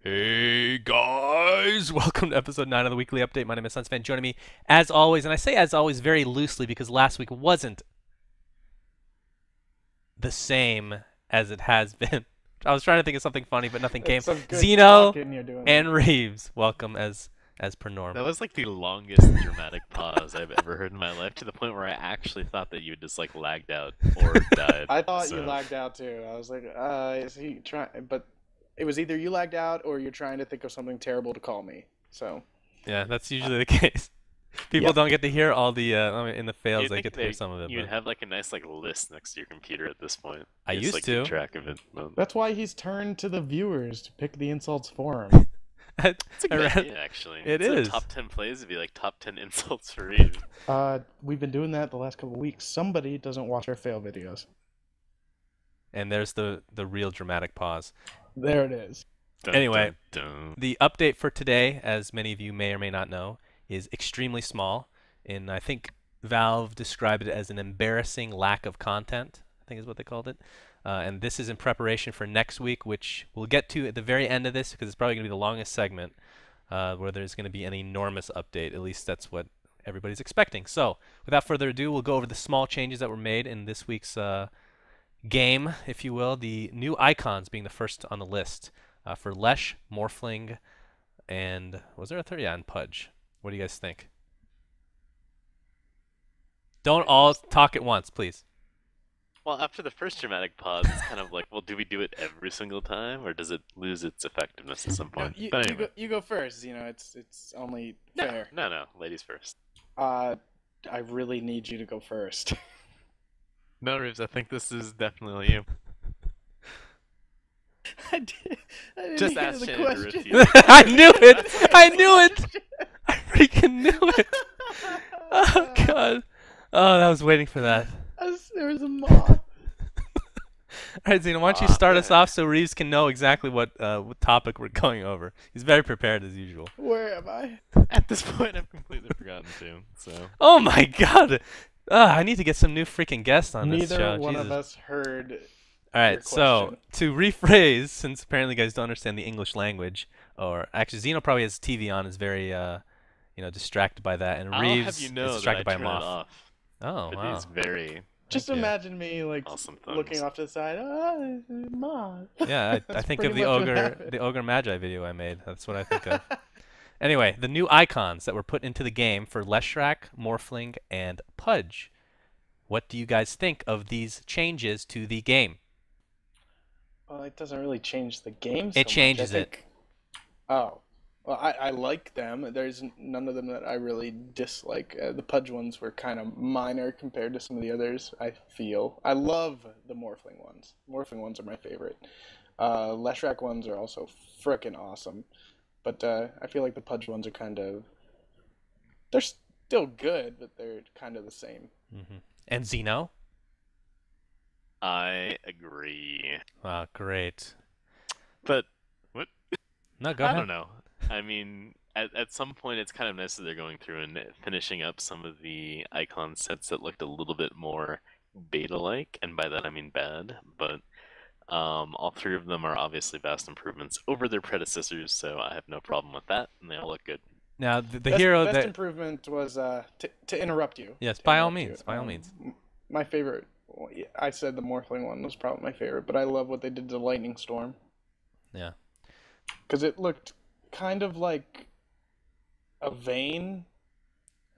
Hey guys, welcome to episode 9 of the weekly update. My name is SUNSfan. Joining me, as always, and I say as always very loosely because last week wasn't the same as it has been. I was trying to think of something funny, but nothing came. It's some good Zeno talking you're doing and there. Reaves, welcome as per norm. That was like the longest dramatic pause I've ever heard in my life, to the point where I actually thought that you had just like lagged out or died. I thought you So lagged out too. I was like, is he trying? But it was either you lagged out or you're trying to think of something terrible to call me. So, Yeah, that's usually the case. People Yep. don't get to hear all the I mean, in the fails. you'd They think get to hear some of it. you'd But have like a nice like list next to your computer at this point. I Just, used like, to. keep track of it. But that's why he's turned to the viewers to pick the insults for him. it's a good idea, actually. It Instead is. of top 10 plays, it'd be like top 10 insults for Reaves. We've been doing that the last couple of weeks. Somebody doesn't watch our fail videos. And there's the real dramatic pause. There it is. Dun, Anyway. dun, dun. The update for today, as many of you may or may not know, is extremely small. And I think Valve described it as an embarrassing lack of content, I think is what they called it. And this is in preparation for next week, which we'll get to at the very end of this because it's probably going to be the longest segment where there's going to be an enormous update. At least that's what everybody's expecting. So without further ado, we'll go over the small changes that were made in this week's game, if you will. The new icons being the first on the list. For Lesh, Morphling, and was there a third? Yeah, and Pudge. What do you guys think? Don't all talk at once, please. Well, after the first dramatic pause, it's kind of like, well, do we do it every single time, or does it lose its effectiveness at some No, point? But anyway, you go first. You know, it's only no, fair. no, ladies first. I really need you to go first. No, Reeves, I think this is definitely you. I didn't Just hear ask the Shannon to question. repeat I knew it! I knew it! I freaking knew it! Oh, God. Oh, I was waiting for that. There was a moth. Alright, Zena, why don't you start us off so Reeves can know exactly what topic we're going over. He's very prepared as usual. Where am I? At this point, I've completely forgotten too. So Oh my God! I need to get some new freaking guests on this show. Neither one Jesus. of us heard. Alright, your so question. to rephrase, since apparently you guys don't understand the English language, or actually Zeno probably has TV on, is very distracted by that, and I'll Reeves have you is know that I distracted by turn it moth. off Oh for wow. these very Just Thank you. imagine me like awesome looking thumbs. off to the side. Oh, there's a moth. Yeah, I That's think pretty of the much what ogre happened. the ogre magi video I made. That's what I think of. Anyway, the new icons that were put into the game for Leshrac, Morphling, and Pudge. What do you guys think of these changes to the game? Well, it doesn't really change the game. It changes it. Oh, well, I like them. There's none of them that I really dislike. The Pudge ones were kind of minor compared to some of the others, I feel. I love the Morphling ones. Morphling ones are my favorite. Leshrac ones are also frickin' awesome. But I feel like the Pudge ones are kind of... They're still good, but they're kind of the same. And Zeno? I agree, Oh, great. but what? No, go I ahead. don't know. I mean, at some point, it's kind of nice that they're going through and finishing up some of the icon sets that looked a little bit more beta-like, and by that I mean bad. But all three of them are obviously vast improvements over their predecessors, so I have no problem with that, and they all look good. Now, the Best, hero best that... improvement was to interrupt you. Yes, To by all interrupt you. means, by all means. My favorite, well, yeah, I said the Morphling one was probably my favorite, but I love what they did to Lightning Storm. Yeah. Because it looked kind of like a vein.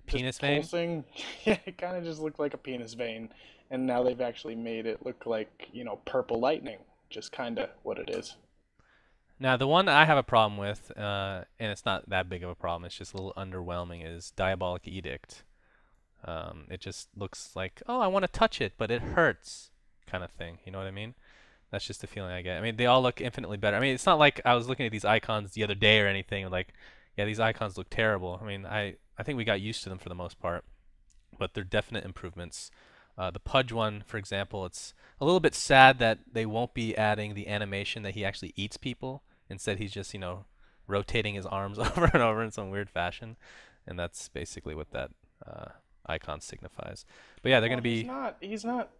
just Penis vein? pulsing. Yeah, it kind of just looked like a penis vein. And now they've actually made it look like, purple lightning. Just kind of what it is. Now, the one I have a problem with, and it's not that big of a problem, it's just a little underwhelming, is Diabolic Edict. It just looks like, oh, I want to touch it, but it hurts, kind of thing. You know what I mean? That's just the feeling I get. I mean, they all look infinitely better. I mean, it's not like I was looking at these icons the other day or anything, and like, yeah, these icons look terrible. I mean, I think we got used to them for the most part, but they're definite improvements. The Pudge one, for example, it's a little bit sad that they won't be adding the animation that he actually eats people. Instead, he's just, rotating his arms over and over in some weird fashion, and that's basically what that icon signifies. But yeah, they're Well, going to be... He's not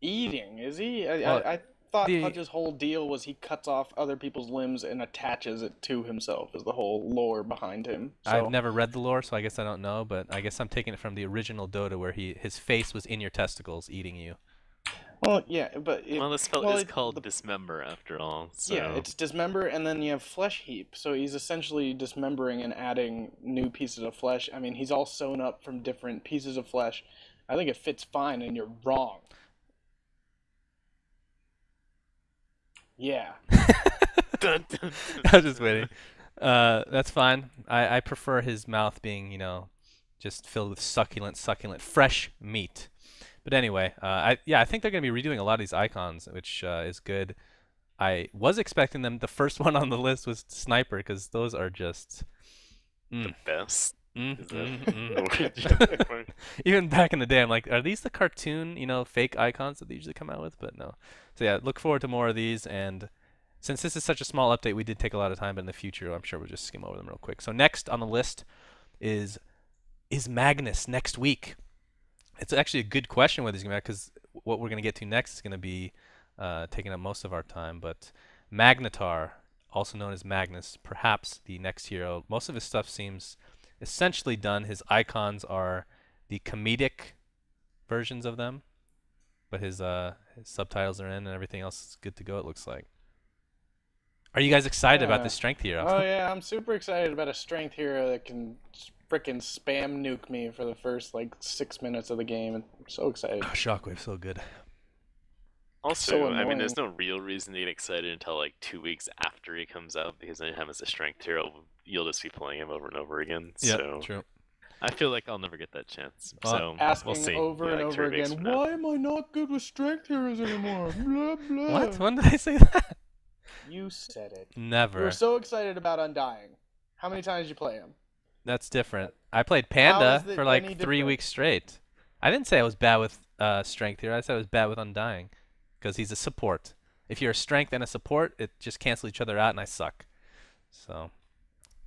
eating, is he? Well, I thought the Pudge's whole deal was he cuts off other people's limbs and attaches it to himself. Is the whole lore behind him. I've So, never read the lore, so I guess I don't know, but I guess I'm taking it from the original Dota where his face was in your testicles eating you. well, yeah, but Well, the spell well, is called Dismember after all, so... yeah, it's dismember, and then you have flesh heap. So he's essentially dismembering and adding new pieces of flesh. I mean, he's all sewn up from different pieces of flesh. I think it fits fine, and you're wrong. Yeah. Dun, dun, dun, I was just waiting. That's fine. I prefer his mouth being, just filled with succulent, fresh meat. But anyway, I think they're going to be redoing a lot of these icons, which is good. I was expecting them. The first one on the list was Sniper, because those are just the best. mm, Is mm, that mm. the word? Even back in the day, I'm like, are these the cartoon, fake icons that they usually come out with? But no. So yeah, look forward to more of these. And since this is such a small update, we did take a lot of time, but in the future, I'm sure we'll just skim over them real quick. So next on the list is Magnus next week? It's actually a good question whether he's going to be, because what we're going to get to next is going to be taking up most of our time. But Magnetar, also known as Magnus, perhaps the next hero. Most of his stuff seems essentially done. His icons are the comedic versions of them, but his subtitles are in and everything else is good to go, it looks like. Are you guys excited about this strength hero? Oh yeah, I'm super excited about a strength hero that can frickin' spam nuke me for the first like 6 minutes of the game. I'm so excited. Oh, Shockwave's so good. Also, So I mean, annoying. there's no real reason to get excited until like 2 weeks after he comes out, because anytime it's a strength hero, you'll just be playing him over and over again. Yeah, So true. I feel like I'll never get that chance. Well, So Asking we'll see. over Yeah, and like over 3 weeks again, from now. why am I not good with strength heroes anymore? Blah blah. What? When did I say that? You said it. You Never. were so excited about Undying. How many times did you play him? That's different. I played How Panda is it for like any 3 different? weeks straight. I didn't say I was bad with strength here. I said I was bad with Undying, because he's a support. If you're a strength and a support, it just cancels each other out, and I suck. So,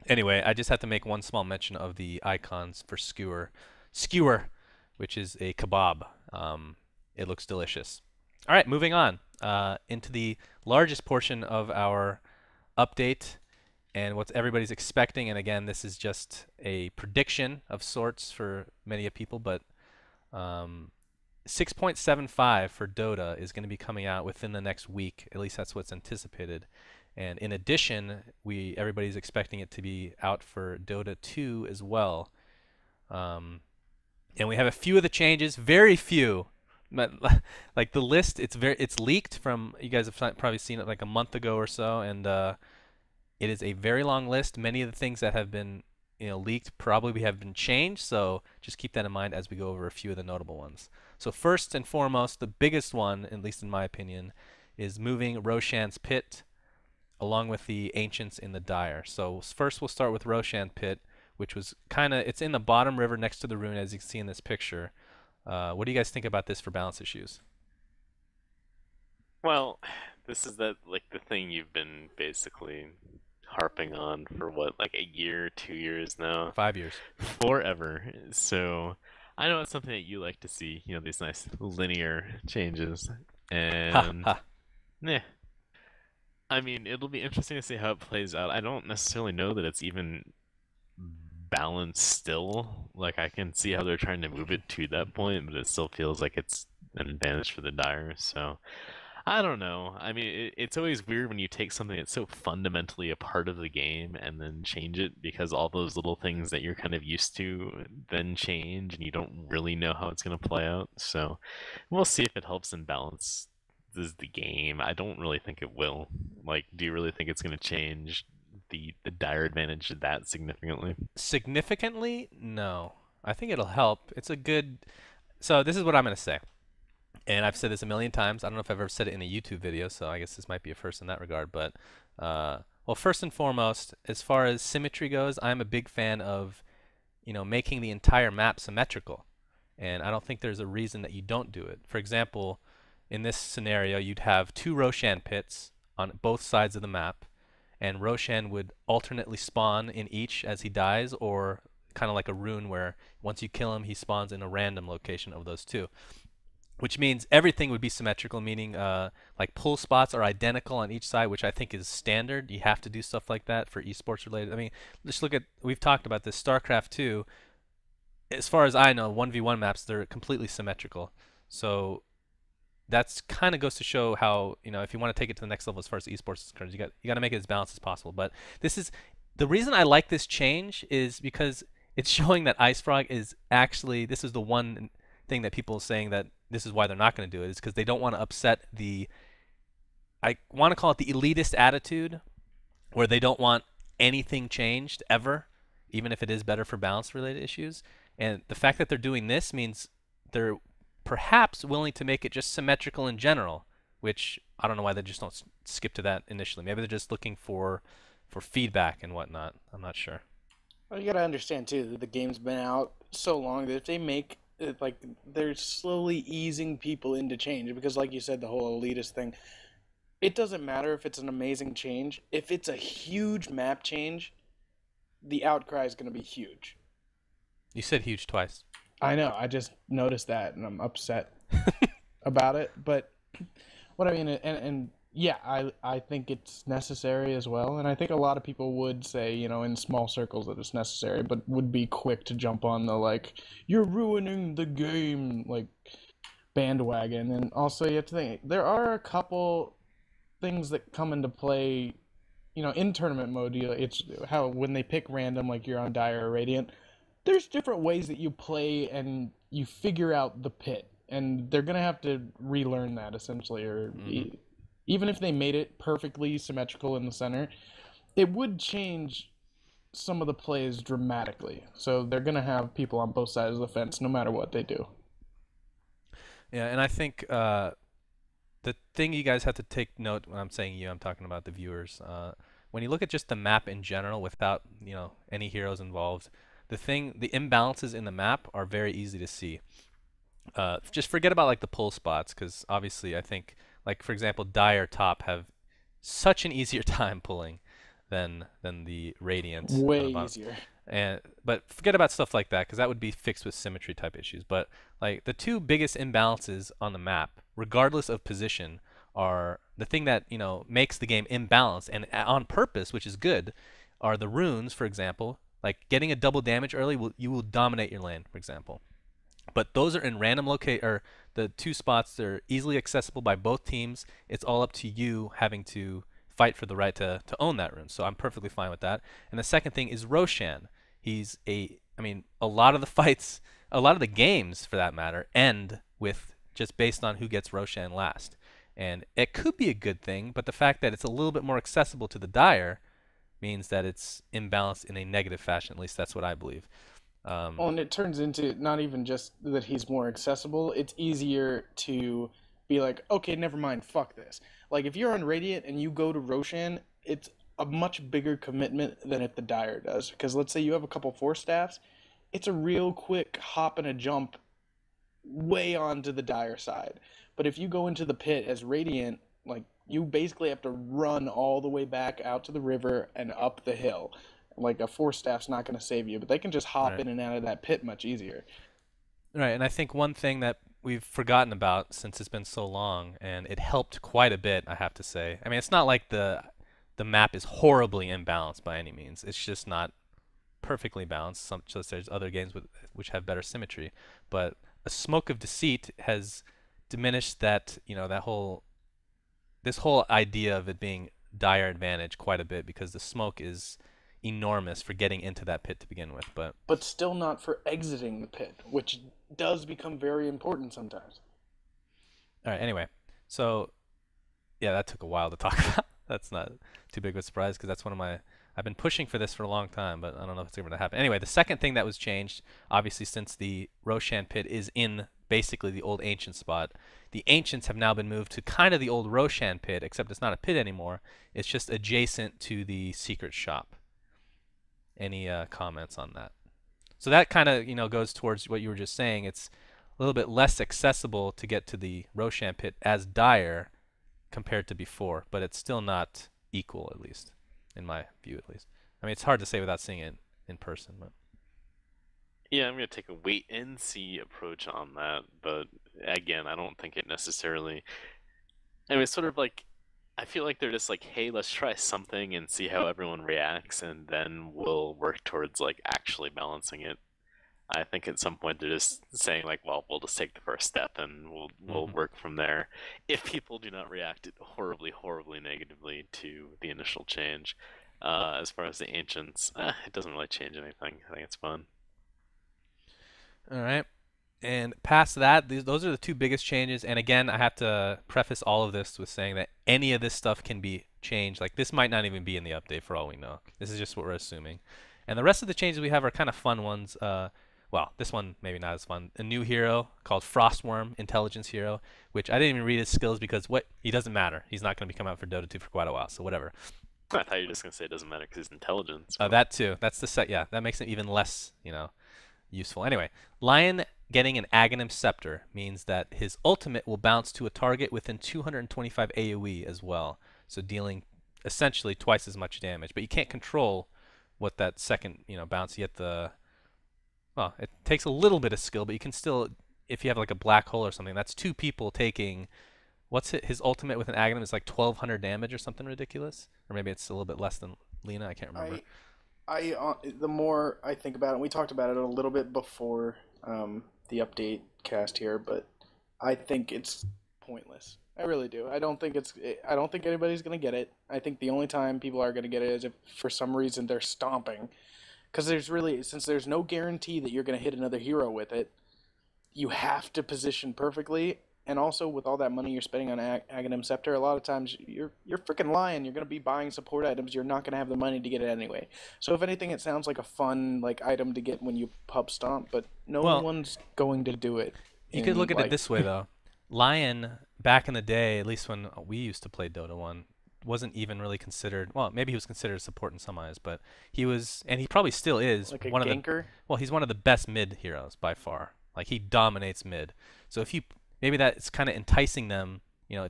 anyway, I just have to make one small mention of the icons for Skewer, which is a kebab. It looks delicious. All right, moving on into the largest portion of our update and what everybody's expecting. And again, this is just a prediction of sorts for many of people, but 6.75 for Dota is going to be coming out within the next week. At least that's what's anticipated. And in addition, everybody's expecting it to be out for Dota 2 as well. And we have a few of the changes, very few. Like the list, it's leaked from, you guys have probably seen it like a month ago or so, and it is a very long list. Many of the things that have been leaked probably have been changed, so just keep that in mind as we go over a few of the notable ones. So first and foremost, the biggest one, at least in my opinion, is moving Roshan's Pit along with the Ancients in the Dire. So first we'll start with Roshan Pit, which was it's in the bottom river next to the rune, as you can see in this picture. What do you guys think about this for balance issues? Well, this is the thing you've been basically harping on for what, like a year, 2 years now? 5 years. Forever. So I know it's something that you like to see, these nice linear changes. And yeah. I mean, it'll be interesting to see how it plays out. I don't necessarily know that it's even balanced still. Like, I can see how they're trying to move it to that point, but it still feels like it's an advantage for the Dire. So I don't know. I mean, it's always weird when you take something that's so fundamentally a part of the game and then change it, because all those little things that you're kind of used to then change, and you don't really know how it's going to play out. So we'll see if it helps in balance the game. I don't really think it will. Like, do you really think it's going to change the Dire advantage that significantly? Significantly? No. I think it'll help. It's a good... So this is what I'm going to say. And I've said this a million times. I don't know if I've ever said it in a YouTube video, so I guess this might be a first in that regard. But, well, first and foremost, as far as symmetry goes, I'm a big fan of, making the entire map symmetrical. And I don't think there's a reason that you don't do it. For example, in this scenario, you'd have 2 Roshan pits on both sides of the map, and Roshan would alternately spawn in each as he dies, or kind of like a rune where once you kill him, he spawns in a random location of those 2. which means everything would be symmetrical, meaning like pull spots are identical on each side, which I think is standard. You have to do stuff like that for esports related. I mean, just look at, we've talked about this, StarCraft 2, as far as I know, 1v1 maps, they're completely symmetrical. So that's kind of goes to show how, if you want to take it to the next level as far as esports is concerned, you got to make it as balanced as possible. But this is the reason I like this change is because it's showing that Ice Frog is actually, this is the one thing that people are saying that this is why they're not going to do it, is because they don't want to upset the, I want to call it the elitist attitude, where they don't want anything changed ever, even if it is better for balance related issues. And the fact that they're doing this means they're perhaps willing to make it just symmetrical in general, which I don't know why they just don't skip to that initially. Maybe they're just looking for feedback and whatnot. I'm not sure. Well, you gotta understand too that the game's been out so long that if they make it like they're slowly easing people into change because, like you said, the whole elitist thing. It doesn't matter if it's an amazing change. If it's a huge map change, the outcry is going to be huge. You said huge twice. I know. I just noticed that, and I'm upset about it. But what I mean, and yeah, I think it's necessary as well. And I think a lot of people would say, in small circles that it's necessary, but would be quick to jump on the, like, you're ruining the game, like, bandwagon. And also, you have to think, there are a couple things that come into play, in tournament mode. It's how when they pick random, like you're on Dire or Radiant, there's different ways that you play and you figure out the pit, and they're gonna have to relearn that essentially, or even if they made it perfectly symmetrical in the center, it would change some of the plays dramatically. So they're gonna have people on both sides of the fence, no matter what they do. Yeah, and I think the thing you guys have to take note when I'm saying you, I'm talking about the viewers. When you look at just the map in general, without any heroes involved, the imbalances in the map are very easy to see. Just forget about like the pull spots, because obviously I think, like for example, Dire top have such an easier time pulling than the Radiant on the Way bottom. easier. But forget about stuff like that, because that would be fixed with symmetry type issues. But like the two biggest imbalances on the map, regardless of position, are the thing that makes the game imbalanced and on purpose, which is good, are the runes, for example. Like getting a double damage early, you will dominate your lane, for example. But those are in random or the two spots. They're easily accessible by both teams. It's all up to you having to fight for the right to own that rune. So I'm perfectly fine with that. And the second thing is Roshan. A lot of the fights, a lot of the games for that matter, end with just based on who gets Roshan last. And it could be a good thing, but the fact that it's a little bit more accessible to the Dire means that it's imbalanced in a negative fashion. At least that's what I believe. Well, and it turns into not even just that he's more accessible, it's easier to be like, okay, never mind, fuck this. Like, if you're on Radiant and you go to Roshan, it's a much bigger commitment than if the Dire does. Because let's say you have a couple Force Staffs, it's a real quick hop and a jump way onto the Dire side. But if you go into the pit as Radiant, like, you basically have to run all the way back out to the river and up the hill. Like, a Force Staff's not going to save you, but they can just hop Right. in and out of that pit much easier. Right, and I think one thing that we've forgotten about since it's been so long, and it helped quite a bit, I have to say. I mean, it's not like the map is horribly imbalanced by any means. It's just not perfectly balanced. Just there's other games which have better symmetry, but a smoke of deceit has diminished that this whole idea of it being Dire advantage quite a bit, because the smoke is enormous for getting into that pit to begin with. But still not for exiting the pit, which does become very important sometimes. All right, anyway, so yeah, that took a while to talk about. That's not too big of a surprise, because that's one of my, I've been pushing for this for a long time, but I don't know if it's ever going to happen. Anyway, the second thing that was changed, obviously since the Roshan pit is in basically the old ancient spot, the ancients have now been moved to kind of the old Roshan pit, except it's not a pit anymore. It's just adjacent to the secret shop. Any comments on that? So that kind of goes towards what you were just saying. It's a little bit less accessible to get to the Roshan pit as Dire compared to before, but it's still not equal, at least in my view, at least. I mean, it's hard to say without seeing it in person, but Yeah, I'm gonna take a wait and see approach on that, but again, I don't think it necessarily. I mean, it's sort of like I feel like they're just like, hey, let's try something and see how everyone reacts, and then we'll work towards like actually balancing it. I think at some point they're just saying like, well, we'll just take the first step and we'll Hmm. work from there. If people do not react horribly, horribly negatively to the initial change, as far as the ancients, it doesn't really change anything. I think it's fun. All right. And past that, those are the two biggest changes. And again, I have to preface all of this with saying that any of this stuff can be changed. Like this might not even be in the update for all we know. This is just what we're assuming. And the rest of the changes we have are kind of fun ones. Well, this one maybe not as fun. A new hero called Frostworm, Intelligence Hero, which I didn't even read his skills because what he doesn't matter. He's not going to be coming out for Dota 2 for quite a while, so whatever. I thought you were just gonna say it doesn't matter because it's intelligence, but That too. That's the set. Yeah, that makes it even less, useful. Anyway, Lion getting an Aghanim Scepter means that his ultimate will bounce to a target within 225 AoE as well, so dealing essentially twice as much damage. But you can't control what that second, bounce. You get well, it takes a little bit of skill, but you can still, if you have like a black hole or something, that's two people taking. What's his ultimate with an Aghanim is like 1200 damage or something ridiculous, or maybe it's a little bit less than Lena. I can't remember. I the more I think about it, and we talked about it a little bit before the update cast here, but I think it's pointless. I really do. I don't think anybody's gonna get it. I think the only time people are gonna get it is if for some reason they're stomping, because since there's no guarantee that you're gonna hit another hero with it, you have to position perfectly. And also, with all that money you're spending on Aghanim Scepter, a lot of times you're freaking lying. You're gonna be buying support items. You're not gonna have the money to get it anyway. So if anything, it sounds like a fun like item to get when you pub stomp, but no Well, one's going to do it. you could In look at it like, this way though. Lion back in the day, at least when we used to play Dota 1, wasn't even really considered, well, maybe he was considered a support in some eyes, but he was, and he probably still is like a one of the, ganker. well, he's one of the best mid heroes by far. Like he dominates mid. So if you, maybe that's kind of enticing them,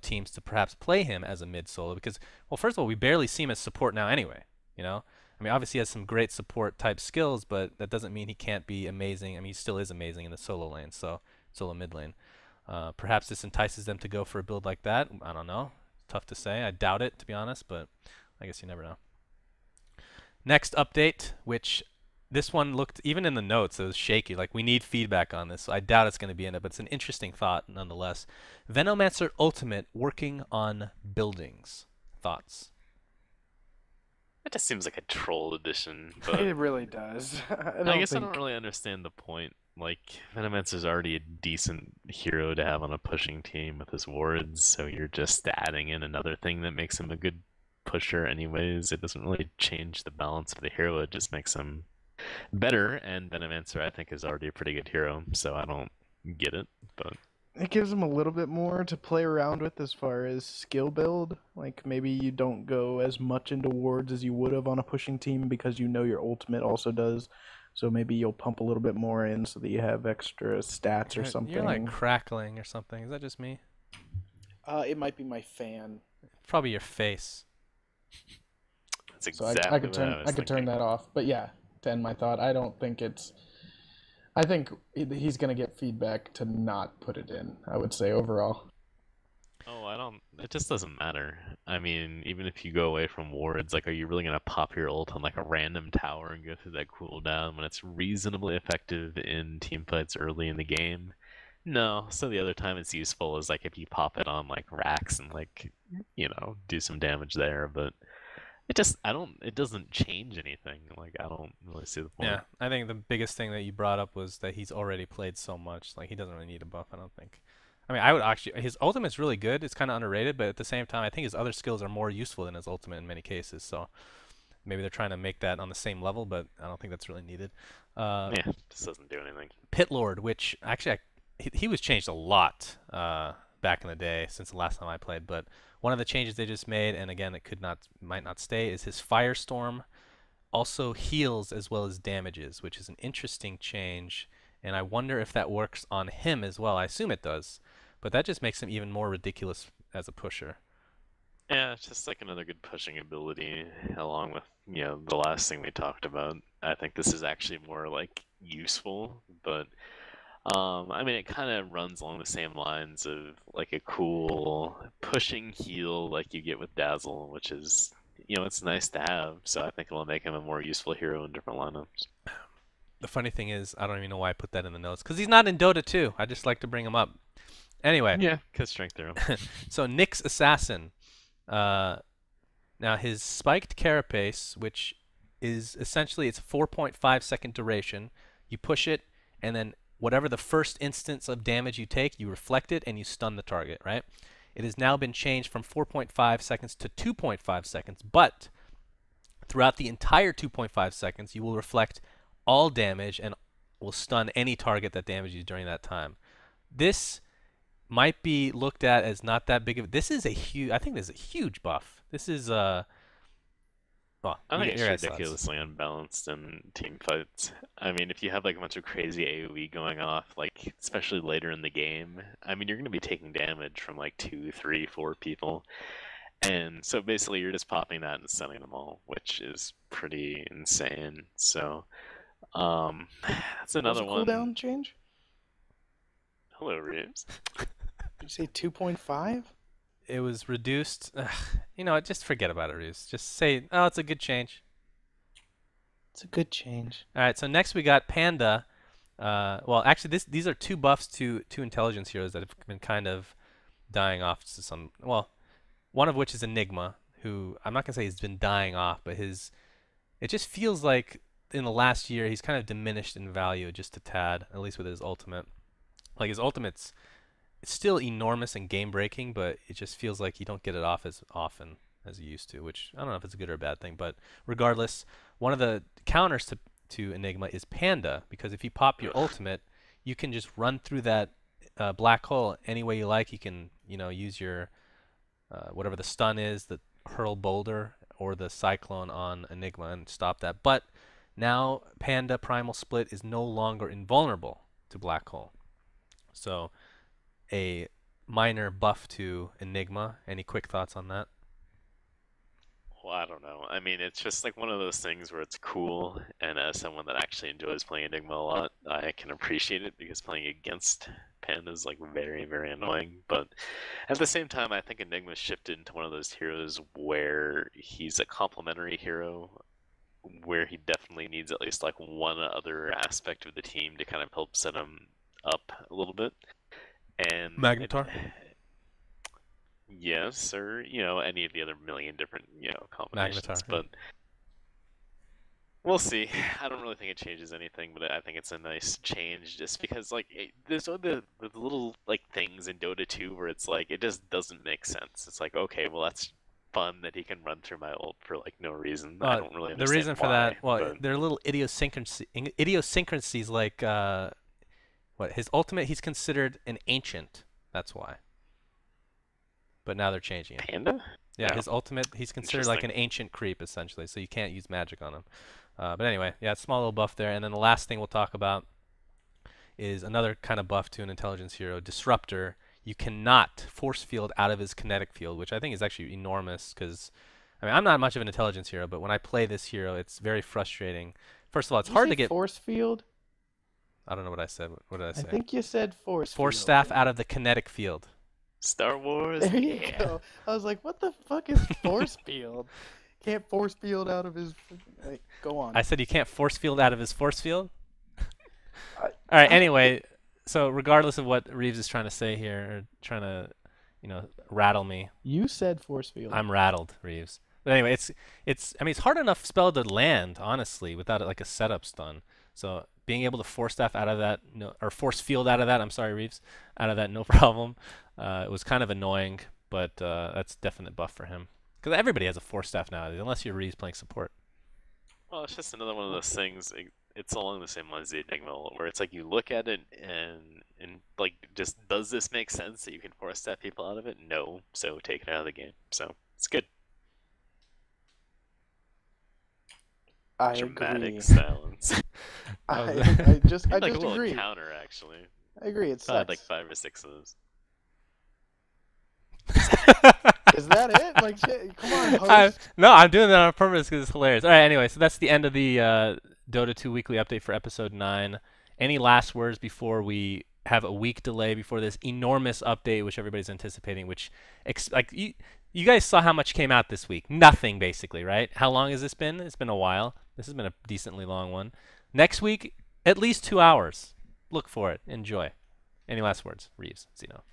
teams to perhaps play him as a mid solo because, well, first of all, we barely see him as support now anyway, you know? I mean, obviously he has some great support type skills, but that doesn't mean he can't be amazing. I mean, he still is amazing in the solo lane, so solo mid lane. Perhaps this entices them to go for a build like that. I don't know. Tough to say. I doubt it, to be honest, but I guess you never know. Next update, which this one looked, even in the notes, it was shaky. Like, we need feedback on this. So I doubt it's going to be in it, but it's an interesting thought nonetheless. Venomancer Ultimate working on buildings. Thoughts? it just seems like a troll edition. But It really does. I I don't guess I don't think. really understand the point. Like Venomancer's already a decent hero to have on a pushing team with his wards, so you're just adding in another thing that makes him a good pusher anyways. It doesn't really change the balance of the hero, it just makes him better, and Venomancer I think is already a pretty good hero, so I don't get it. But It gives them a little bit more to play around with as far as skill build. Like maybe you don't go as much into wards as you would have on a pushing team because you know your ultimate also does. So maybe you'll pump a little bit more in so that you have extra stats or You're like something. crackling or something. Is that just me? It might be my fan, Probably your face. that's so I exactly could what I I was could turn thinking. that off. But yeah, to end my thought, I don't think it's. I think he's gonna get feedback to not put it in. I would say overall. Oh, I don't. It just doesn't matter. I mean, even if you go away from wards, like, are you really gonna pop your ult on like a random tower and go through that cooldown when it's reasonably effective in team fights early in the game? No. So the other time it's useful is like if you pop it on like racks and like do some damage there. But it just I don't. It doesn't change anything. Like I don't really see the Yeah, point. I think the biggest thing that you brought up was that he's already played so much. Like, he doesn't really need a buff, I don't think. I mean, I would actually, his ultimate's really good. It's kind of underrated, but at the same time, I think his other skills are more useful than his ultimate in many cases. So maybe they're trying to make that on the same level, but I don't think that's really needed. Yeah, just doesn't do anything. Pit Lord, which actually he was changed a lot back in the day since the last time I played. But one of the changes they just made, and again, it might not stay, is his Firestorm also heals as well as damages, which is an interesting change. And I wonder if that works on him as well. I assume it does, but that just makes him even more ridiculous as a pusher. Yeah, it's just like another good pushing ability, along with the last thing we talked about. I think this is actually more like useful, but I mean, it kind of runs along the same lines of like a cool pushing heal like you get with Dazzle, which is, it's nice to have. So I think it'll make him a more useful hero in different lineups. The funny thing is, I don't even know why I put that in the notes, because he's not in Dota 2. I just like to bring him up. Anyway. Yeah, because strength hero. So Nyx Assassin. Now his spiked carapace, which is essentially, it's a 4.5 second duration. You push it, and then whatever the first instance of damage you take, you reflect it and you stun the target, right? It has now been changed from 4.5 seconds to 2.5 seconds, but throughout the entire 2.5 seconds, you will reflect all damage and will stun any target that damages you during that time. This might be looked at as not that big of. This is a huge. I think this is a huge buff. This is well, I think your it's guys' thoughts. ridiculously unbalanced in team fights. I mean, if you have like a bunch of crazy AoE going off, like especially later in the game, I mean, you're going to be taking damage from like 2, 3, 4 people. And so basically you're just popping that and stunning them all, which is pretty insane. So, that's another one. Cooldown change? Hello, Reaves. Did you say 2.5? It was reduced. Just forget about it, Reeves. Just say, oh, it's a good change. It's a good change. All right, so next we got Panda. Well, actually, these are two buffs to two intelligence heroes that have been kind of dying off to some. Well, one of which is Enigma, who I'm not gonna say he's been dying off, but it just feels like in the last year he's kind of diminished in value just a tad, at least with his ultimate. Like his ultimate's, it's still enormous and game breaking, but it just feels like you don't get it off as often as you used to, which I don't know if it's a good or a bad thing, but regardless, one of the counters to Enigma is Panda, because if you pop your ultimate, you can just run through that black hole any way you like. You can, use your whatever the stun is, the hurl boulder or the cyclone on Enigma and stop that. But now Panda Primal Split is no longer invulnerable to black hole. So a minor buff to Enigma. Any quick thoughts on that? Well, I don't know. I mean, it's just like one of those things where it's cool, and as someone that actually enjoys playing Enigma a lot, I can appreciate it because playing against Panda is like very, very annoying. But at the same time, I think Enigma's shifted into one of those heroes where he's a complementary hero, where he definitely needs at least like one other aspect of the team to kind of help set him up a little bit. And Magnetar? Yes, or any of the other million different combinations. Magnetar, but we'll see. I don't really think it changes anything, but I think it's a nice change just because like there's all the little like things in Dota 2 where it's like it just doesn't make sense. It's like, okay, well that's fun that he can run through my ult for like no reason. I don't really understand the reason for why, that, well, but there are little idiosyncrasies like his ultimate, he's considered an ancient. That's why. But now they're changing it. Panda? Yeah, No. his ultimate, he's considered like an ancient creep, essentially, so you can't use magic on him. But anyway, yeah, small little buff there. And then the last thing we'll talk about is another kind of buff to an intelligence hero, Disruptor. You cannot force field out of his kinetic field, which I think is actually enormous because, I mean, I'm not much of an intelligence hero, but when I play this hero, it's very frustrating. First of all, it's hard to get... force field? I don't know what I said. What did I say? I think you said force Force field. staff out of the kinetic field. Star Wars. There you Yeah. go. I was like, what the fuck is force field? Can't force field out of his... Wait, go on. I said you can't force field out of his force field? All right, anyway, so regardless of what Reaves is trying to say here, or trying to, rattle me, You said force field. I'm rattled, Reaves. But anyway, I mean, it's hard enough spell to land, honestly, without like a setup stun. So being able to force staff out of that, or force field out of that, I'm sorry, Reaves, out of that, no problem. It was kind of annoying, but that's definite buff for him. Because everybody has a force staff nowadays, unless you're Reaves playing support. Well, it's just another one of those things. It's along the same lines as the Enigma, where it's like you look at it and like, just does this make sense that you can force staff people out of it? No, so take it out of the game. So it's good. I Dramatic agree. silence. I just like a little agree. counter, actually. I agree. It's I had like 5 or 6 of those. Is that it? Like, shit, come on, host. No, I'm doing that on purpose because it's hilarious. All right, anyway, so that's the end of the Dota 2 weekly update for episode 9. Any last words before we have a week delay before this enormous update, which everybody's anticipating? Which, like you guys saw how much came out this week? Nothing, basically, right? How long has this been? It's been a while. This has been a decently long one. Next week, at least 2 hours. Look for it. Enjoy. Any last words, Reeves, Zeno?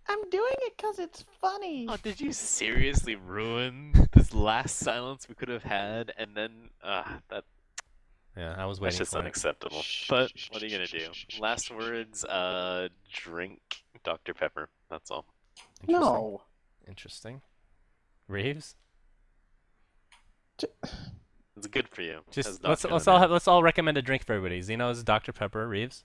I'm doing it because it's funny. Oh, did you seriously ruin this last silence we could have had? And then, Yeah, I was that's waiting just for it. unacceptable. But what are you gonna do? Last words, drink Dr. Pepper. That's all. Interesting. No. Interesting. Reeves? It's good for you. Just Has doctor in let's there. all recommend a drink for everybody. Zeno's Dr. Pepper. Reeves?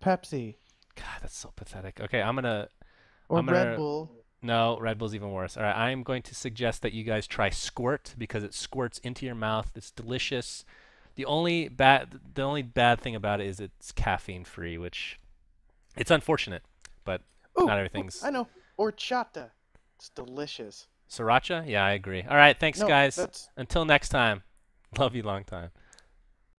Pepsi God, that's so pathetic. Okay, I'm gonna or I'm gonna Red Bull. No, Red Bull's even worse. All right, I'm going to suggest that you guys try Squirt because it squirts into your mouth. It's delicious. The only bad thing about it is it's caffeine free, which it's unfortunate, but Ooh, not everything's I know. Horchata. It's delicious. Sriracha. Yeah, I agree. All right, thanks No, guys. that's Until next time. Love you long time.